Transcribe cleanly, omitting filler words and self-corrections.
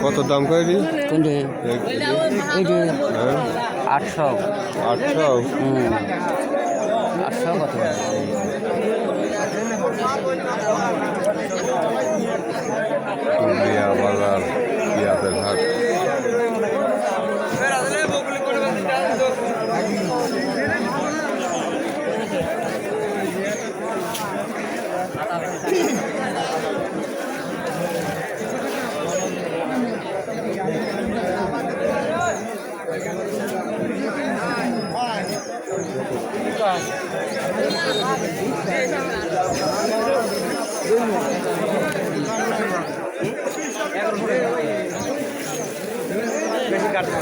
কত দাম করি? 800 800 800 কত? পুরুলিয়া বাজার পেঁয়াজের হাট। বেশি কাটবে